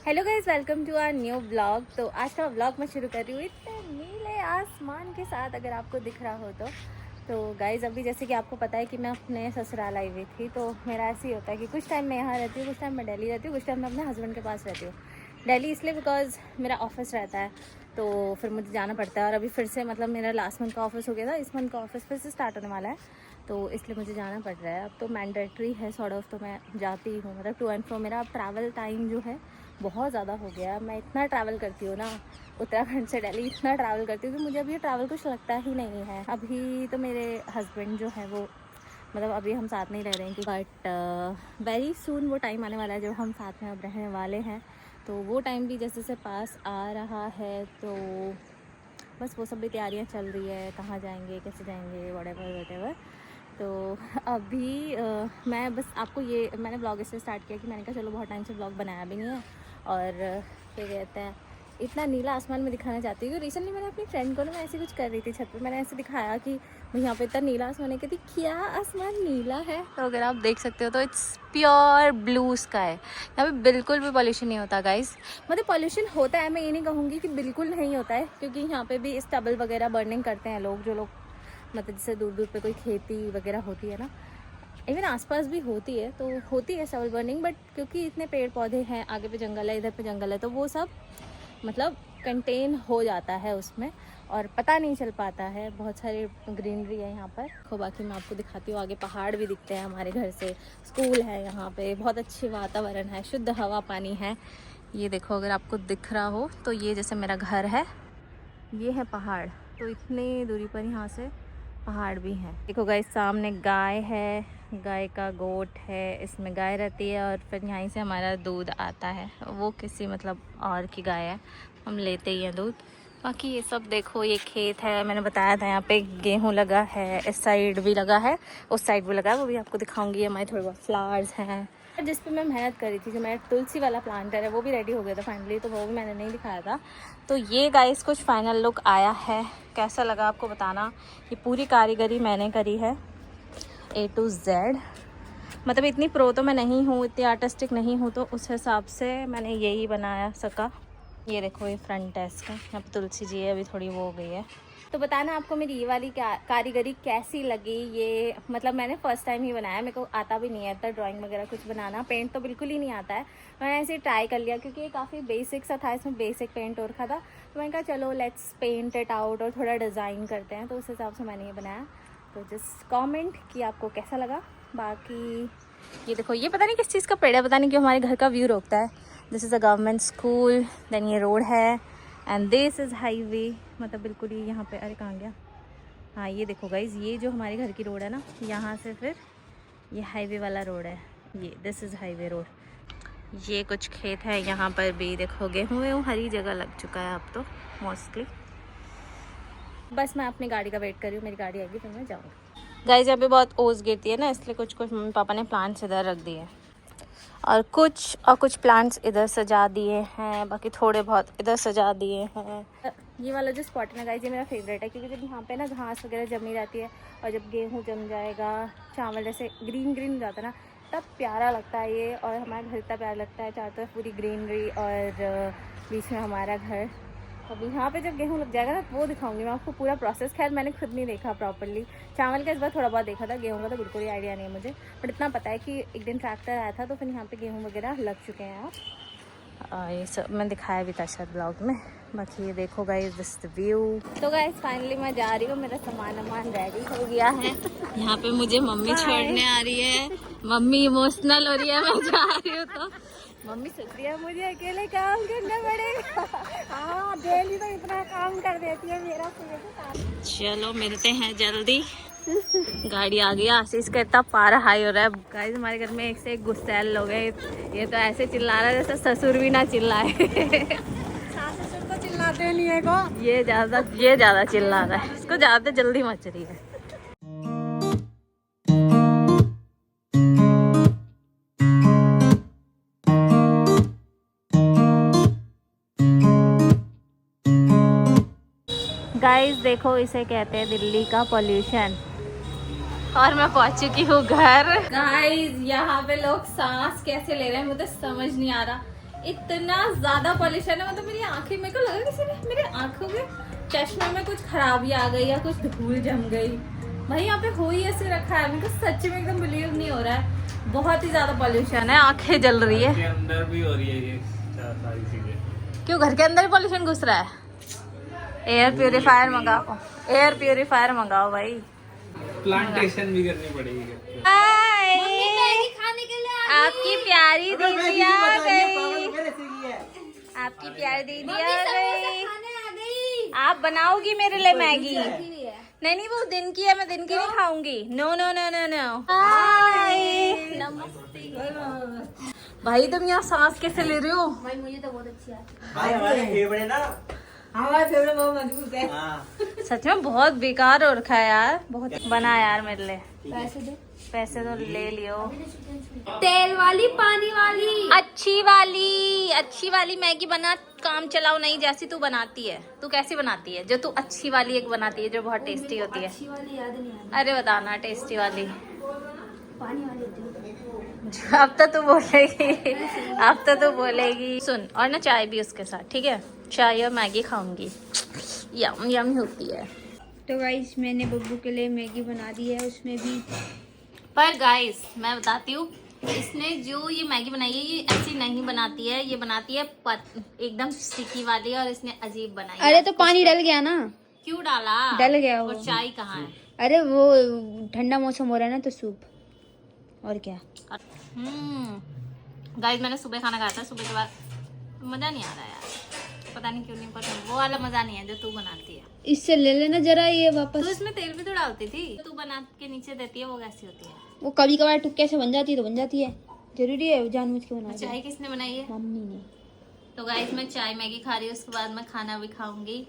Hello guys, welcome to our new blog. तो आज का ब्लॉग मैं शुरू कर रही हूँ इतने नीले आसमान के साथ, अगर आपको दिख रहा हो तो गाइज़ अभी जैसे कि आपको पता है कि मैं अपने ससुराल आई हुई थी। तो मेरा ऐसे ही होता है कि कुछ टाइम मैं यहाँ रहती हूँ, कुछ टाइम मैं दिल्ली रहती हूँ, कुछ टाइम मैं अपने हस्बैंड के पास रहती हूँ। दिल्ली इसलिए बिकॉज मेरा ऑफिस रहता है, तो फिर मुझे जाना पड़ता है। और अभी फिर से मतलब मेरा लास्ट मंथ का ऑफिस हो गया था, इस मंथ का ऑफिस फिर से स्टार्ट होने वाला है, तो इसलिए मुझे जाना पड़ रहा है। अब तो मैंडेटरी है सॉर्ट ऑफ, तो मैं जाती हूँ। मतलब टू एंड फ्रो मेरा अब ट्रैवल टाइम जो है बहुत ज़्यादा हो गया। मैं इतना ट्रैवल करती हूँ ना, उत्तराखंड से दिल्ली इतना ट्रैवल करती हूँ कि मुझे अभी ट्रैवल कुछ लगता ही नहीं है। अभी तो मेरे हस्बैंड जो है वो मतलब अभी हम साथ नहीं रह रहे हैं, बट वेरी सून वो टाइम आने वाला है जब हम साथ में अब रहने वाले हैं। तो वो टाइम भी जैसे से पास आ रहा है, तो बस वो सब भी तैयारियाँ चल रही है, कहाँ जाएंगे, कैसे जाएंगे, व्हाटएवर। तो अभी मैं बस आपको ये मैंने ब्लॉग इससे स्टार्ट किया कि मैंने कहा चलो बहुत टाइम से ब्लॉग बनाया भी नहीं है, और क्या कहते हैं इतना नीला आसमान में दिखाना चाहती हूँ। रिसेंटली मैंने अपनी फ्रेंड को ना, मैं ऐसे कुछ कर रही थी छत पे, मैंने ऐसे दिखाया कि भाई यहाँ पे इतना नीला आसमान है, कहती क्या आसमान नीला है। तो अगर आप देख सकते हो तो इट्स प्योर ब्लू स्काई। यहाँ पे बिल्कुल भी पॉल्यूशन नहीं होता गाइस। मतलब पॉल्यूशन होता है, मैं ये नहीं कहूँगी कि बिल्कुल नहीं होता है, क्योंकि यहाँ पे भी स्टबल वगैरह बर्निंग करते हैं लोग, जो लोग मतलब जैसे दूर दूर पे कोई खेती वगैरह होती है ना, इवन आसपास भी होती है, तो होती है स्टबल बर्निंग। बट क्योंकि इतने पेड़ पौधे हैं, आगे पे जंगल है, इधर पे जंगल है, तो वो सब मतलब कंटेन हो जाता है उसमें, और पता नहीं चल पाता है। बहुत सारी ग्रीनरी है यहाँ पर। तो बाकी मैं आपको दिखाती हूँ, आगे पहाड़ भी दिखते हैं हमारे घर से, स्कूल है यहाँ पे, बहुत अच्छी वातावरण है, शुद्ध हवा पानी है। ये देखो अगर आपको दिख रहा हो तो ये जैसे मेरा घर है, ये है पहाड़, तो इतनी दूरी पर यहाँ से पहाड़ भी हैं। देखो गाइस सामने गाय है, गाय का गोट है, इसमें गाय रहती है, और फिर यहीं से हमारा दूध आता है। वो किसी मतलब और की गाय है, हम लेते ही हैं दूध। बाकी ये सब देखो, ये खेत है, मैंने बताया था यहाँ पे गेहूँ लगा है, इस साइड भी लगा है, उस साइड भी लगा है, वो भी आपको दिखाऊंगी। हमारे थोड़े बहुत फ्लावर्स हैं जिस पे मैं मेहनत करी थी, जो मेरा तुलसी वाला प्लांटर है वो भी रेडी हो गया था फाइनली, तो वो भी मैंने नहीं दिखाया था। तो ये गाइस कुछ फाइनल लुक आया है, कैसा लगा आपको बताना। ये पूरी कारीगरी मैंने करी है A to Z। मतलब इतनी प्रो तो मैं नहीं हूँ, इतनी आर्टिस्टिक नहीं हूँ, तो उस हिसाब से मैंने यही बनाया सका। ये देखो ये फ्रंट है इसका, यहाँ पे तुलसी जी है, अभी थोड़ी वो हो गई है। तो बताना आपको मेरी ये वाली कारीगरी कैसी लगी। ये मतलब मैंने फर्स्ट टाइम ही बनाया, मेरे को आता भी नहीं है इतना ड्राइंग वगैरह कुछ बनाना, पेंट तो बिल्कुल ही नहीं आता है। मैंने ऐसे ट्राई कर लिया क्योंकि ये काफ़ी बेसिक सा था, इसमें बेसिक पेंट और था, तो मैंने कहा चलो लेट्स पेंट इट आउट और थोड़ा डिज़ाइन करते हैं, तो उस हिसाब से मैंने ये बनाया। तो जस्ट कमेंट कि आपको कैसा लगा। बाकी ये देखो, ये पता नहीं किस चीज़ का पेड़ है, पता नहीं क्यों हमारे घर का व्यू रोकता है। This is a government school, then ये रोड है, एंड दिस इज़ हाईवे। मतलब बिल्कुल ही यहाँ पे, अरे कहाँ गया, हाँ ये देखो गाइज, ये जो हमारे घर की रोड है ना, यहाँ से फिर ये हाईवे वाला रोड है, ये दिस इज़ हाईवे रोड। ये कुछ खेत है, यहाँ पर भी देखो गेहूँ हरी जगह लग चुका है अब तो मोस्टली। बस मैं अपनी गाड़ी का वेट कर रही हूँ, मेरी गाड़ी आएगी फिर मैं जाऊँगी। गाइज यहाँ पे बहुत ओस गिरती है ना, इसलिए कुछ कुछ मम्मी पापा ने प्लांट्स इधर रख दिए, और कुछ प्लांट्स इधर सजा दिए हैं, बाकी थोड़े बहुत इधर सजा दिए हैं। ये वाला जो स्पॉट है ना गाइस, ये मेरा फेवरेट है, क्योंकि जब यहाँ पे ना घास वगैरह जमी रहती है, और जब गेहूँ जम जाएगा, चावल जैसे ग्रीन ग्रीन हो जाता है ना, तब प्यारा लगता है ये। और हमारा घर इतना प्यारा लगता है, चारों तरफ पूरी ग्रीनरी, और बीच में हमारा घर। अब यहाँ पे जब गेहूँ लग जाएगा ना, वो दिखाऊंगी मैं आपको पूरा प्रोसेस। खैर मैंने खुद नहीं देखा प्रॉपरली, चावल का इस बार थोड़ा बहुत देखा था, गेहूँ का तो बिल्कुल ही आइडिया नहीं है मुझे। बट इतना पता है कि एक दिन ट्रैक्टर आया था, तो फिर यहाँ पे गेहूँ वगैरह लग चुके हैं। आप ये सब मैं दिखाया भी था शायद ब्लॉग में। बाकी ये देखो गाइस, दिस द व्यू। तो गाइस फाइनली मैं जा रही हूँ, मेरा सामान रेडी हो गया है। यहाँ पे मुझे मम्मी छोड़ने आ रही है, मम्मी इमोशनल हो रही है, मैं जा रही हूँ तो मम्मी सोच रही है मुझे अकेले काम करना पड़ेगा। हाँ डेली तो इतना काम कर देती है मेरा। चलो मिलते हैं जल्दी। गाड़ी आ गई। आशीष का इतना पारा हाई हो रहा है गाइस, हमारे घर में एक से एक गुस्सैल लोग हैं। ये तो ऐसे चिल्ला रहा है जैसे ससुर भी ना चिल्लाए। ससुर तो चिल्लाते नहीं है को, ये ज्यादा चिल्ला रहा है, इसको ज्यादा जल्दी मच रही है। गाइस देखो, इसे कहते हैं दिल्ली का पॉल्यूशन। और मैं पहुंच चुकी हूँ घर। गाइस यहाँ पे लोग सांस कैसे ले रहे हैं मुझे समझ नहीं आ रहा। इतना ज्यादा पॉल्यूशन है, मतलब मेरी आंखें, मेरे को लगा किसी ने मेरे आंखों के चश्मे में कुछ खराबी आ गई या कुछ धूल जम गई। भाई यहाँ पे हो ही ऐसे रखा है, मेरे को सच में एकदम बिलीव नहीं हो रहा है। बहुत ही ज्यादा पॉल्यूशन है, आंखें जल रही है। अंदर भी हो रही है ये सारी चीजें। क्यों घर के अंदर ही पॉल्यूशन घुस रहा है? एयर प्यूरिफायर मंगाओ, एयर प्यूरिफायर मंगाओ भाई। प्लांटेशन भी करनी पड़ेगी। खाने के लिए आपकी प्यारी दीदी आ गई, आपकी प्यारी दीदी आ गई। आप बनाओगी मेरे लिए मैगी? नहीं नहीं, वो दिन की है, मैं दिन की नहीं खाऊंगी। No no no no no. नमस्ते भाई, तुम यहाँ सांस कैसे ले रहे हो? भाई मुझे तो बहुत अच्छी आती है। भाई हमारे फेवरेट ना, हमारा फेवरेट बहुत मजबूत है। हाँ। सच में बहुत बेकार हो रखा है यार, बहुत बना यार मेरे लिए। पैसे दे। पैसे तो ले लियो। तेल वाली, पानी वाली, अच्छी वाली मैगी बना, काम चलाओ नहीं जैसी तू बनाती है। तू कैसी बनाती है? जो तू अच्छी वाली एक बनाती है जो बहुत टेस्टी होती है। अच्छी वाली याद नहीं आ रही। अरे बताना टेस्टी वाली। पानी वाली होती है। अब तो तू बोलेगी, अब तो तू बोलेगी। सुन, और ना चाय भी उसके साथ, ठीक है? चाय और मैगी खाऊंगी, यम यम होती है। तो गाइस मैंने बब्बू के लिए मैगी बना दी है, उसमें भी। पर गाइस मैं बताती हूँ, इसने जो ये मैगी बनाई है ये ऐसी नहीं बनाती है, ये बनाती है एकदम स्टिकी वाली, और इसने अजीब बनाई है। अरे तो पानी डल गया ना। क्यों डाला? डल गया वो। और चाय कहाँ है? अरे वो ठंडा मौसम हो रहा है ना, तो सूप और क्या। गाइस मैंने सुबह खाना खाया था, सुबह के बाद मजा नहीं आ रहा यार, पता नहीं क्यों नहीं, पर वो वाला मजा नहीं है जो तू बनाती है। इससे ले लेना जरा ये वापस। तो इसमें तेल भी तो डालती थी, तू बना के नीचे देती है, वो कैसी होती है? वो कभी कभार टुक्के से बन जाती है तो बन जाती है, जरूरी है जानबूझ के बनाना। चाय किसने बनाई है? मम्मी ने। तो गाइस मैं चाय मैगी खा रही हूँ, उसके बाद मैं खाना भी खाऊंगी।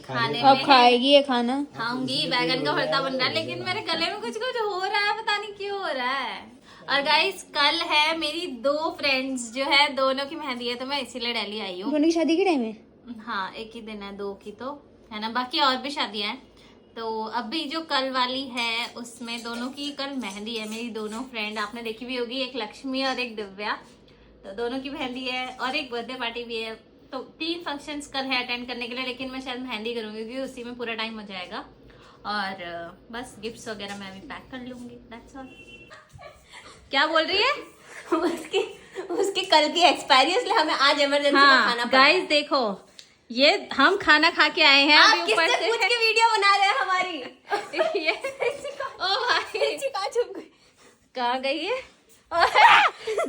खाने अब में खाएगी ये खाना। खाऊंगी, बैगन का भरता बन रहा है, लेकिन मेरे गले में कुछ कुछ हो रहा है, पता नहीं क्यों हो रहा है। और गाइस कल है मेरी 2 फ्रेंड्स जो है, दोनों की मेहंदी है, तो मैं इसीलिए दिल्ली आई हूँ। दोनों की शादी के टाइम में? हाँ, एक ही दिन है, 2 की तो है ना, बाकी और भी शादियां हैं। तो अभी जो कल वाली है उसमें दोनों की कल मेहंदी है। मेरी दोनों फ्रेंड आपने देखी भी होगी, एक लक्ष्मी और एक दिव्या, तो दोनों की मेहंदी है, और एक बर्थडे पार्टी भी है। तो 3 फंक्शंस कल है अटेंड करने के लिए, लेकिन मैं शायद मेहंदी करूंगी क्योंकि उसी में पूरा टाइम हो जाएगा। और बस गिफ्ट्स वगैरह मैं अभी पैक कर लूंगी, दैट्स ऑल। क्या बोल रही है? उसकी कल की एक्सपायरी, इसलिए हमें आज इमरजेंसी में खाना हाँ पड़ा। गाइस देखो, ये हम खाना खा के आए हैं, आप अभी ऊपर किससे पूछ के वीडियो बना रहे हैं हमारी? ये ओ भाई कहाँ छुप गई? कहाँ गई है?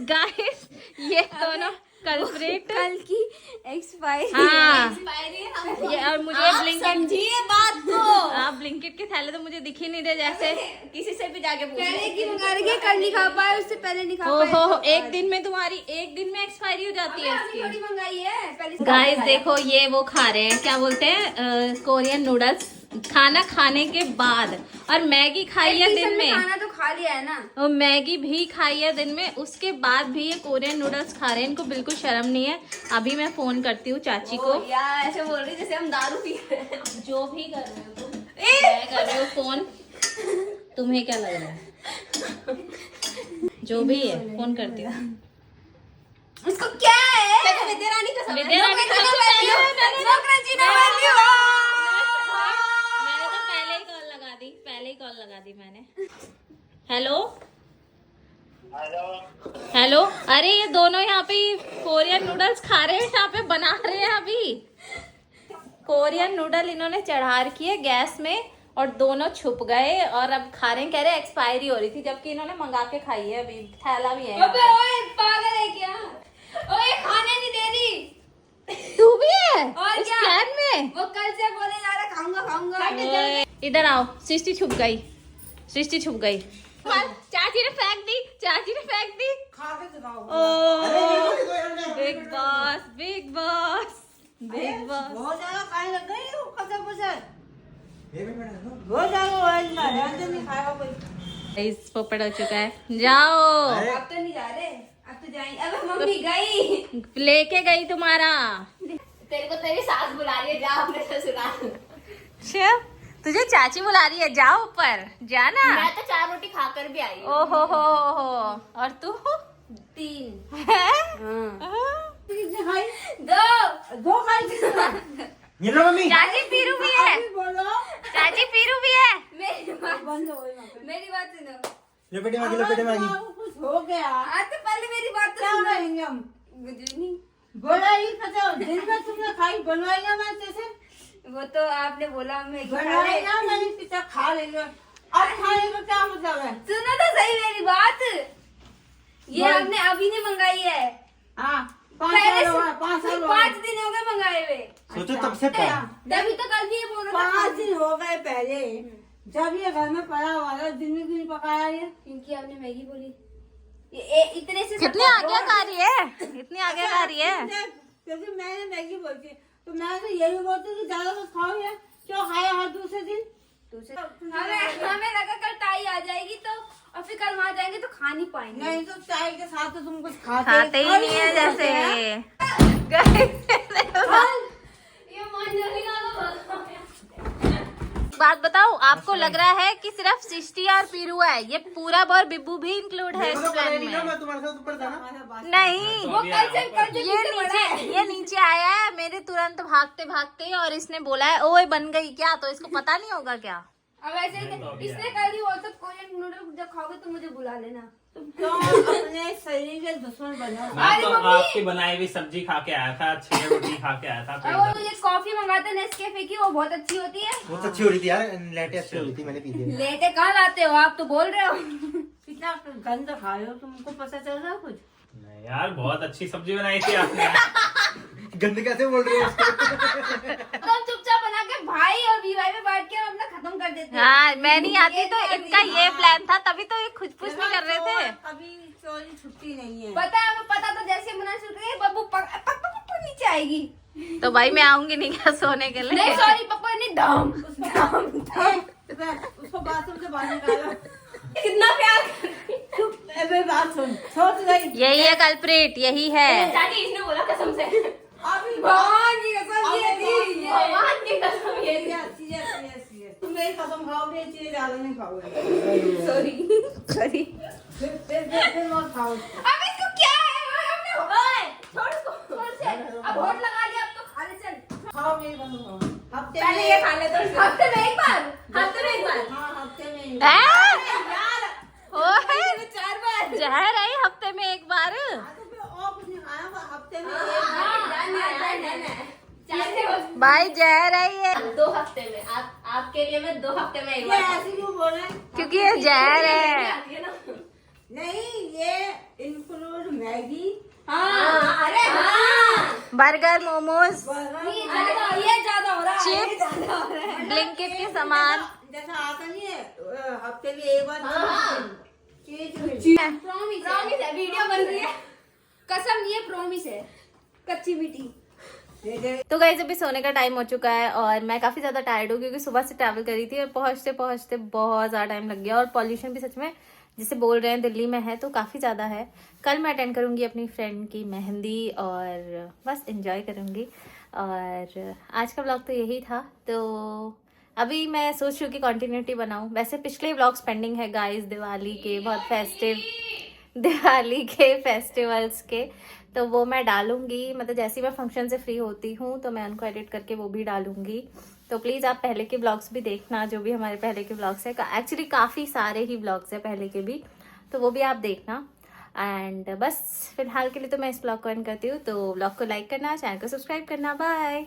गाइस ये दोनों कल्प्रिट कल की एक्सपायरी। हाँ एक्सपायरी हम ये, और मुझे आप ब्लिंकिट, समझिए बात को। आप ब्लिंकिट के थैले तो मुझे दिख ही नहीं रहे जैसे। किसी से भी जाके पूछ पहले की मंगा रही है, कल नहीं खा पाए, उससे पहले नहीं खा पाए। ओहो, एक दिन में तुम्हारी एक दिन में एक्सपायरी हो जाती है थोड़ी इसकी। मंगाई है पहले। गाइस देखो, ये वो खा रहे हैं, क्या बोलते हैं, कोरियन नूडल्स खाना खाने के बाद, और मैगी खाई है दिन में। खाना तो खा लिया है ना। और मैगी भी खाई है दिन में, उसके बाद भी ये कोरियन नूडल्स खा रहे हैं, इनको बिल्कुल शर्म नहीं है। अभी मैं फोन करती हूँ चाची को। यार ऐसे बोल रही जैसे हम दारू पी रहे हैं। जो भी कर रहे हो तुम, मैं कर रही हूँ फोन, तुम्हें क्या लग रहा है? जो भी है फोन करती हूँ। उसको क्या है? देखो विद्या रानी का समय। विद्या रानी का मैंने तो पहले ही कॉल लगा दी मैंने। हेलो हेलो, अरे ये दोनों यहाँ पे कोरियन नूडल्स खा रहे हैं, यहाँ पे बना रहे हैं अभी। कोरियन नूडल इन्होंने चढ़ा रखी है गैस में, और दोनों छुप गए और अब खा रहे हैं। कह रहे एक्सपायरी हो रही थी, जबकि इन्होंने मंगा के खाई है, अभी थैला भी है। अबे ओए पागल है क्या? ओए खाने नहीं दे रही। तू भी है और इस क्या? प्लान में? वो कल से बोले जा रहा खाऊंगा। ओए, इधर आओ, सृष्टि छुप गई, सृष्टि छुप गई। चाची ने फेंक दी, चाची ने फेंक दी। Bigg Boss, Bigg Boss, Bigg Boss. बहुत ज्यादा खाने लग गई हो, कसम कसम। बहुत ज्यादा नहीं खाएगा कोई। इस पोपट हो चुका है, जाओ। अब तो नहीं जा रहे, अब तो जाएंगे। अब मम्मी गई, लेके गई तुम्हारा। तेरे को तेरी सास बुला रही है, जा अपने ससुराल। शिव, तुझे चाची बुला रही है, जाओ ऊपर, जाना। मैं तो 4 रोटी खाकर भी आई हूँ। ओहो हो, और तू 3। है? कितनी खाई? दो 2 खाई कितनी? ये लो मम्मी। चाची पीरू भी है, अभी बोलो। चाची पीरू भी है। मेरी बात बंद हो गई वहाँ पे। मेरी बात सुनो। लो पेटे मांगी, लो पेटे अगर मांगी। तुम्हारा कुछ हो गया तो पहले मेरी बात तो क्या सुनो। करेंगे हम? मुझे नहीं, बोला ही पता दिन में तुमने खाई बनवाई ना मैं जैसे वो तो आपने बोला मैं बनवाई ना मैंने कितना खा लेंगे। अब खाने का क्या मतलब है? सुनो तो सही मेरी बात। ये बोल। आपने अभी नहीं मंगाई है, हाँ 5 पहले साल से हुआ 5 साल हुआ 5 दिन हो गए मंगाए हुए। सोचो तब से पहले। तभी तो कल भी ये बोल रहा था 5 दिन हो गए पहले जब ये घर में पड़ा हुआ था दिन में क्यों नहीं पकाया ये? क्योंकि आपने मैगी बोली। ये इतने से कितनी आज्ञाकारी है, इतनी आज्ञाकारी है। क्योंकि मैंने मैगी बोलती तो मैं तो यही बोलती कि ज्यादा कुछ खाओ यार क्यों खाया हर दूसरे दिन हमें लगा कल ताई आ जाएगी तो और फिर कल वहाँ जाएंगे तो खा नहीं पाएंगे। नहीं तो चाय के साथ तो तुम कुछ खाते ही नहीं है जैसे। ये मान बात बताओ, आपको लग रहा है कि सिर्फ सिस्टी और पीरू है, ये पूरा और बिब्बू भी इंक्लूड है इस प्लान में। मैं तुम्हारे साथ ऊपर था ना। नहीं, वो कल से ये नीचे आया है मेरे तुरंत भागते भागते और इसने बोला है ओए बन गई क्या, तो इसको पता नहीं होगा क्या। अब ऐसे इसने कल ही बोला कोरियन नूडल जब खाओगे तो मुझे बुला लेना। तुम क्यों अपने शरीर के दुश्मन बनो? मैं तो आपकी बनाई हुई सब्जी खा के आया था, 6 रोटी खा के आया था। और वो ये कॉफी मंगाते नेस्कैफे की, वो बहुत अच्छी होती है। बहुत अच्छी हो रही थी यार, लेटे अच्छी हो रही थी, मैंने पी ली। लेटे कहाँ लाते हो आप, तो बोल रहे हो। कितना गंद खा रहे हो तुमको पता चल रहा है कुछ? नहीं यार, बहुत अच्छी सब्जी बनाई थी आपने। गंदे कैसे बोल रहे हो उसको? तो हम चुपचाप बना के भाई और बीवाई में बांट के हम अपना खत्म कर देते हैं। हाँ, मैं नहीं आती तो इनका ये प्लान था, तभी तो ये खुद पूछ नहीं कर रहे थे। अभी चोरी छुट्टी नहीं है। पता है, हमें पता तो जैसे बनाना शुरू करेंगे बब्बू पक पक पक पक नीचे आएगी। तो भाई मैं आऊंगी नहीं क्या सोने के लिए? नहीं सॉरी पप्पा, नहीं दम दम। उसको बाथरूम से बाहर निकालो। कितना प्यार करती है। अबे बात सुन, सोच रही यही है कल्प्रिट, यही है। चाची इसने बोला कसम से, अभी भगवान की कसम ये अबे थी, बात सुन। भगवान की कसम ये थी। सीरियस तुम मेरी कसम खाओगे, चीजें ज्यादा नहीं खाओगे। सॉरी फिर मत खाओ। अब इसको क्या है, हमने ओए छोड़ इसको, छोड़ से अब होठ लगा लिया, अब तो खा ले चल। खाओ मेरी कसम खाओ। हफ्ते पहले में ये खा ले तो हफ्ते में एक बार, हफ्ते में एक बार। हाँ हफ्ते में यार ओए, 4 बार। जहर आई हफ्ते में एक बार। हाँ, तो फिर और कुछ नहीं खाया, बस हफ्ते में भाई जहर है ये, 2 हफ्ते में आपके लिए मैं 2 हफ्ते में एक ये बार ऐसे क्यों बोल रहे हैं? क्योंकि ये जहर है। नहीं ये इंक्लूड मैगी, हाँ अरे हाँ, बर्गर, मोमोज, ये ज्यादा हो रहा है, ये चिप्स, ज्यादा हो रहा है। ब्लिंकिट के सामान। जैसा आता नहीं है हफ्ते में एक बार प्रॉमिस है, वीडियो बन रही है, कसम ये प्रॉमिस है, कच्ची मीठी। तो गाइस अभी सोने का टाइम हो चुका है और मैं काफ़ी ज़्यादा टायर्ड हूँ क्योंकि सुबह से ट्रैवल करी थी और पहुँचते पहुँचते बहुत ज़्यादा टाइम लग गया और पॉल्यूशन भी सच में जिसे बोल रहे हैं दिल्ली में है तो काफ़ी ज़्यादा है। कल मैं अटेंड करूँगी अपनी फ्रेंड की मेहंदी और बस एंजॉय करूँगी। और आज का व्लॉग तो यही था। तो अभी मैं सोच रही हूँ कि कंटिन्यूटी बनाऊँ। वैसे पिछले व्लॉग्स पेंडिंग है गाइस, दिवाली के बहुत दिवाली के फेस्टिवल्स के, तो वो मैं डालूंगी। मतलब जैसे ही मैं फंक्शन से फ्री होती हूँ तो मैं उनको एडिट करके वो भी डालूंगी। तो प्लीज़ आप पहले के ब्लॉग्स भी देखना, जो भी हमारे पहले के ब्लॉग्स हैं। एक्चुअली काफ़ी सारे ही ब्लॉग्स हैं पहले के भी, तो वो भी आप देखना। एंड बस फिलहाल के लिए तो मैं इस ब्लॉग को एंड करती हूँ। तो ब्लॉग को लाइक करना, चैनल को सब्सक्राइब करना। बाय।